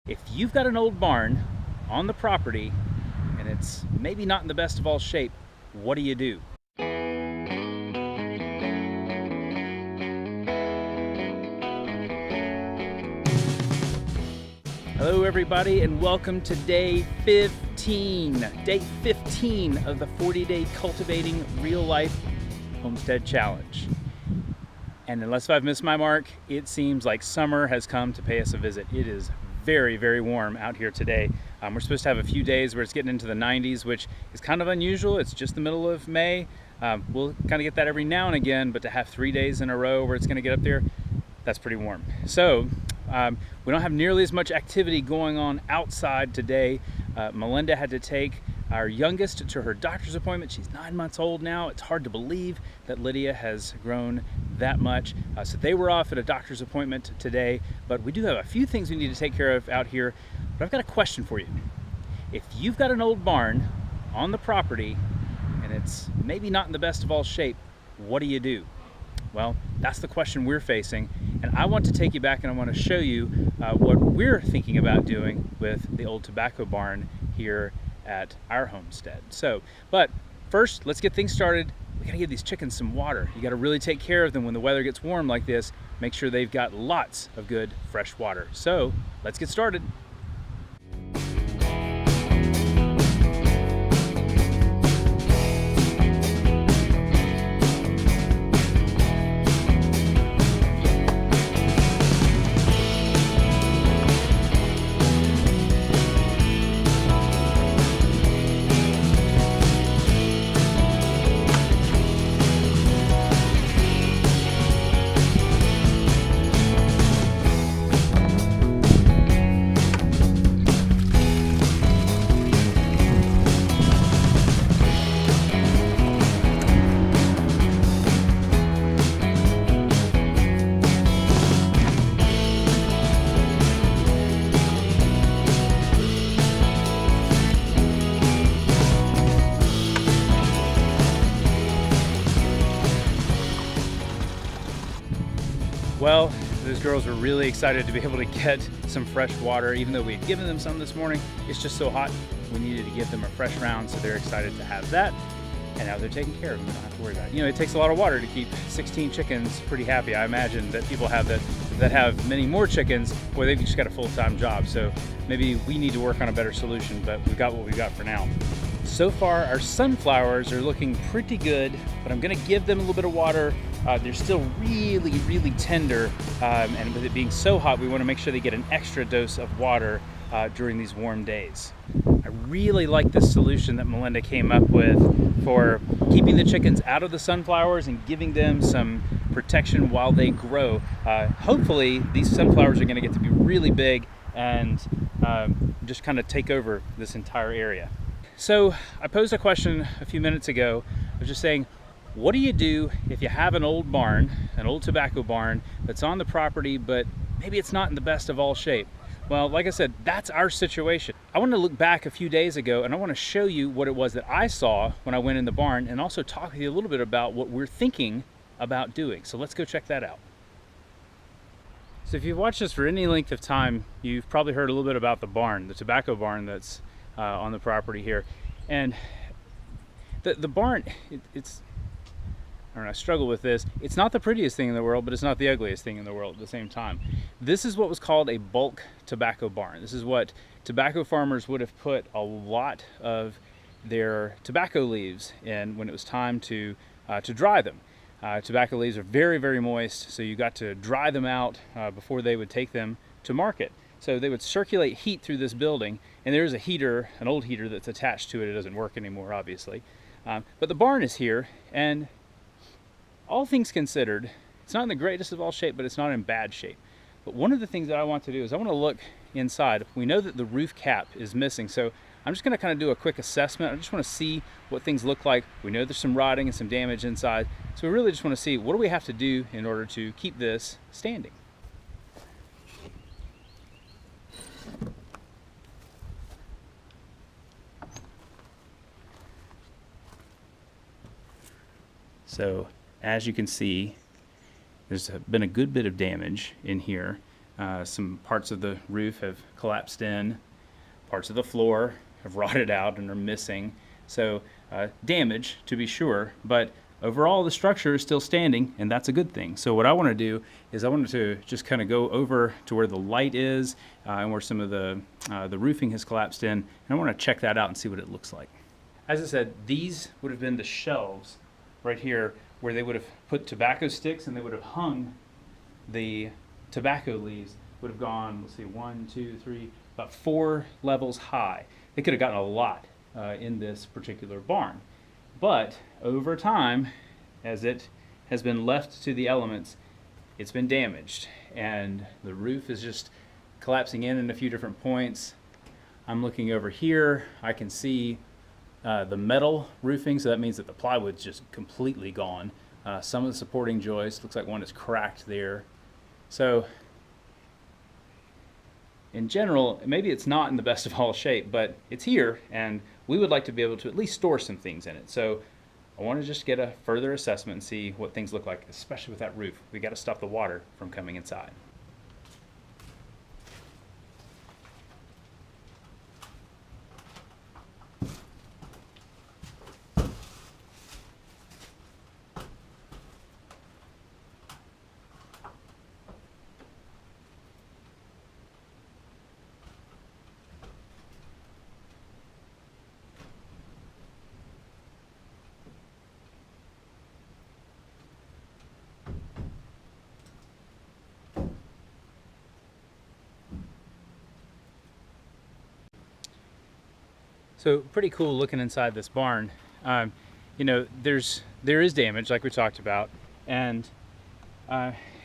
If you've got an old barn on the property and it's maybe not in the best of all shape, what do you do? Hello everybody and welcome to day 15 of the 40-day cultivating real life homestead challenge. And unless I've missed my mark, it seems like summer has come to pay us a visit. It is very, very warm out here today. We're supposed to have a few days where it's getting into the 90s, which is kind of unusual. It's just the middle of May. We'll kind of get that every now and again, but to have 3 days in a row where it's going to get up there, that's pretty warm. So we don't have nearly as much activity going on outside today. Melinda had to take our youngest to her doctor's appointment. She's 9 months old now. It's hard to believe that Lydia has grown that much. So they were off at a doctor's appointment today, but we do have a few things we need to take care of out here. But I've got a question for you. If you've got an old barn on the property and it's maybe not in the best of all shape, what do you do? Well, that's the question we're facing, and I want to take you back and I want to show you what we're thinking about doing with the old tobacco barn here at our homestead. But first, let's get things started. We gotta give these chickens some water. You gotta really take care of them when the weather gets warm like this. Make sure they've got lots of good fresh water. So let's get started. Well, those girls were really excited to be able to get some fresh water. Even though we had given them some this morning, it's just so hot. We needed to give them a fresh round, so they're excited to have that. And now they're taken care of. We don't have to worry about it. You know, it takes a lot of water to keep 16 chickens pretty happy. I imagine that people have that have many more chickens, boy, they've just got a full-time job. So maybe we need to work on a better solution, but we've got what we've got for now. So far, our sunflowers are looking pretty good, but I'm gonna give them a little bit of water. They're still really, really tender, and with it being so hot, we wanna make sure they get an extra dose of water during these warm days. I really like this solution that Melinda came up with for keeping the chickens out of the sunflowers and giving them some protection while they grow. Hopefully, these sunflowers are gonna get to be really big and just kind of take over this entire area. So I posed a question a few minutes ago. I was just saying, what do you do if you have an old barn, an old tobacco barn that's on the property, but maybe it's not in the best of all shape? Well, like I said, that's our situation. I want to look back a few days ago and I want to show you what it was that I saw when I went in the barn and also talk with you a little bit about what we're thinking about doing. So let's go check that out. So if you've watched this for any length of time, you've probably heard a little bit about the barn, the tobacco barn that's on the property here. And the barn, it's, I don't know, I struggle with this. It's not the prettiest thing in the world, but it's not the ugliest thing in the world at the same time. This is what was called a bulk tobacco barn. This is what tobacco farmers would have put a lot of their tobacco leaves in when it was time to dry them. Tobacco leaves are very, very moist, so you got to dry them out before they would take them to market. So they would circulate heat through this building, and there's a heater, an old heater that's attached to it. It doesn't work anymore, obviously. But the barn is here, and all things considered, it's not in the greatest of all shape, but it's not in bad shape. But one of the things that I want to do is I want to look inside. We know that the roof cap is missing, so I'm just going to kind of do a quick assessment. I just want to see what things look like. We know there's some rotting and some damage inside, so we really just want to see what do we have to do in order to keep this standing. So as you can see, there's been a good bit of damage in here. Some parts of the roof have collapsed in, parts of the floor have rotted out and are missing. So damage, to be sure, but overall the structure is still standing, and that's a good thing. So what I want to do is I wanted to just kind of go over to where the light is and where some of the roofing has collapsed in, and I want to check that out and see what it looks like. As I said, these would have been the shelves right here where they would have put tobacco sticks, and they would have hung the tobacco leaves. Would have gone, let's see, 1, 2, 3, about 4 levels high. They could have gotten a lot in this particular barn. But over time, as it has been left to the elements, it's been damaged, and the roof is just collapsing in a few different points. I'm looking over here, I can see the metal roofing, so that means that the plywood's just completely gone. Some of the supporting joists, looks like one is cracked there. So in general, maybe it's not in the best of all shape, but it's here, and we would like to be able to at least store some things in it. So I want to just get a further assessment and see what things look like, especially with that roof. We got to stop the water from coming inside. So pretty cool looking inside this barn. You know, there is damage, like we talked about, and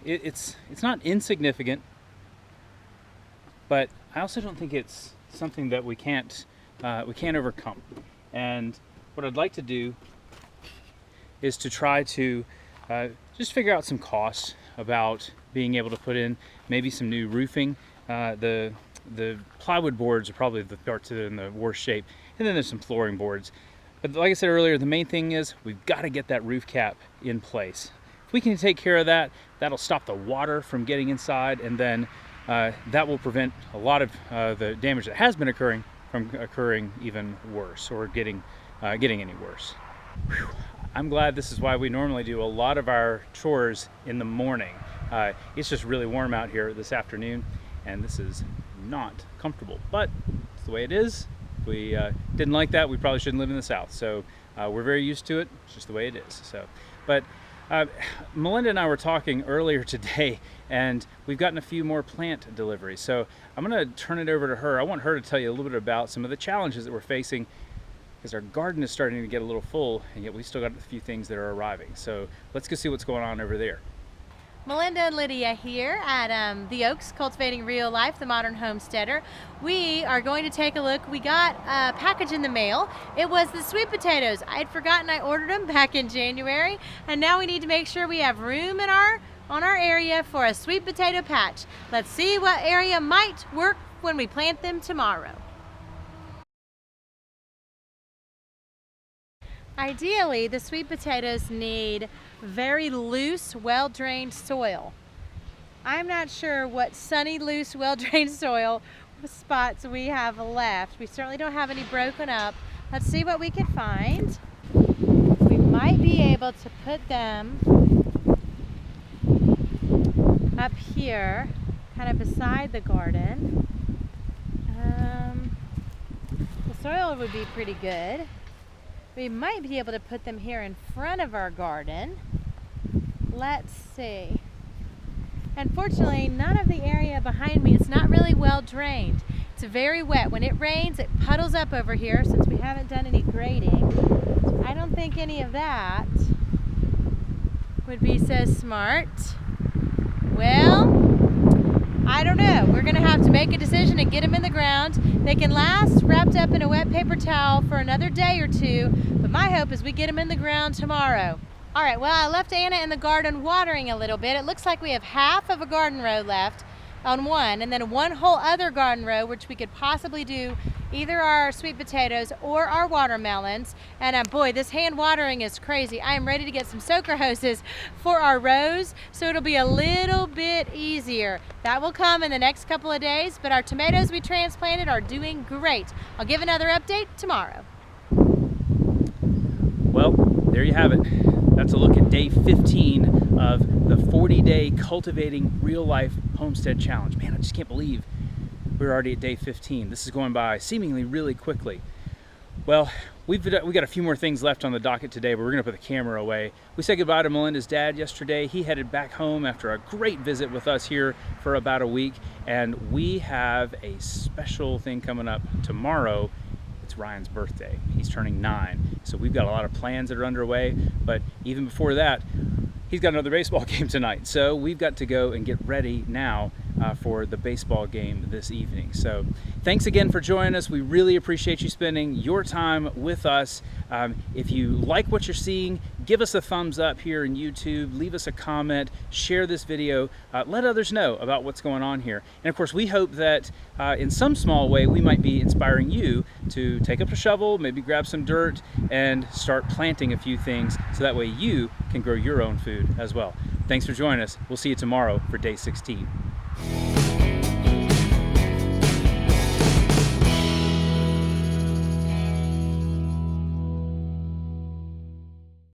it's not insignificant, but I also don't think it's something that we can't overcome. And what I'd like to do is to try to just figure out some costs about being able to put in maybe some new roofing. The plywood boards are probably the parts that are in the worst shape, and then there's some flooring boards. But like I said earlier, the main thing is we've got to get that roof cap in place. If we can take care of that, that'll stop the water from getting inside, and then that will prevent a lot of the damage that has been occurring from occurring even worse, or getting any worse. Whew. I'm glad this is why we normally do a lot of our chores in the morning. It's just really warm out here this afternoon, and this is not comfortable, but it's the way it is. If we didn't like that, we probably shouldn't live in the South. So we're very used to it. It's just the way it is. So, but Melinda and I were talking earlier today, and we've gotten a few more plant deliveries. So I'm going to turn it over to her. I want her to tell you a little bit about some of the challenges that we're facing, because our garden is starting to get a little full, and yet we still got a few things that are arriving. So let's go see what's going on over there. Melinda and Lydia here at The Oaks, Cultivating Real Life, the Modern Homesteader. We are going to take a look. We got a package in the mail. It was the sweet potatoes. I had forgotten I ordered them back in January, and now we need to make sure we have room in on our area for a sweet potato patch. Let's see what area might work when we plant them tomorrow. Ideally, the sweet potatoes need very loose, well-drained soil. I'm not sure what sunny, loose, well-drained soil spots we have left. We certainly don't have any broken up. Let's see what we can find. We might be able to put them up here, kind of beside the garden. The soil would be pretty good. We might be able to put them here in front of our garden. Let's see. Unfortunately, none of the area behind me is not really well drained. It's very wet. When it rains, it puddles up over here since we haven't done any grading. So I don't think any of that would be so smart. Well, I don't know. We're going to have to make a decision and get them in the ground. They can last wrapped up in a wet paper towel for another day or two, but my hope is we get them in the ground tomorrow. All right, well, I left Anna in the garden watering a little bit. It looks like we have half of a garden row left. on one, and then one whole other garden row, which we could possibly do either our sweet potatoes or our watermelons. And boy, this hand watering is crazy. I am ready to get some soaker hoses for our rows, so it'll be a little bit easier. That will come in the next couple of days, but our tomatoes we transplanted are doing great. I'll give another update tomorrow. Well, there you have it. That's a look at day 15 of the 40-day Cultivating Real Life Homestead Challenge. Man, I just can't believe we're already at day 15. This is going by seemingly really quickly. Well, we got a few more things left on the docket today, but we're gonna put the camera away. We said goodbye to Melinda's dad yesterday. He headed back home after a great visit with us here for about a week, and we have a special thing coming up tomorrow. It's Ryan's birthday. He's turning 9. So we've got a lot of plans that are underway, but even before that, he's got another baseball game tonight. So we've got to go and get ready now for the baseball game this evening. So thanks again for joining us. We really appreciate you spending your time with us. If you like what you're seeing, give us a thumbs up here in YouTube, leave us a comment, share this video, let others know about what's going on here. And of course, we hope that in some small way, we might be inspiring you to take up a shovel, maybe grab some dirt and start planting a few things so that way you can grow your own food as well. Thanks for joining us. We'll see you tomorrow for day 16.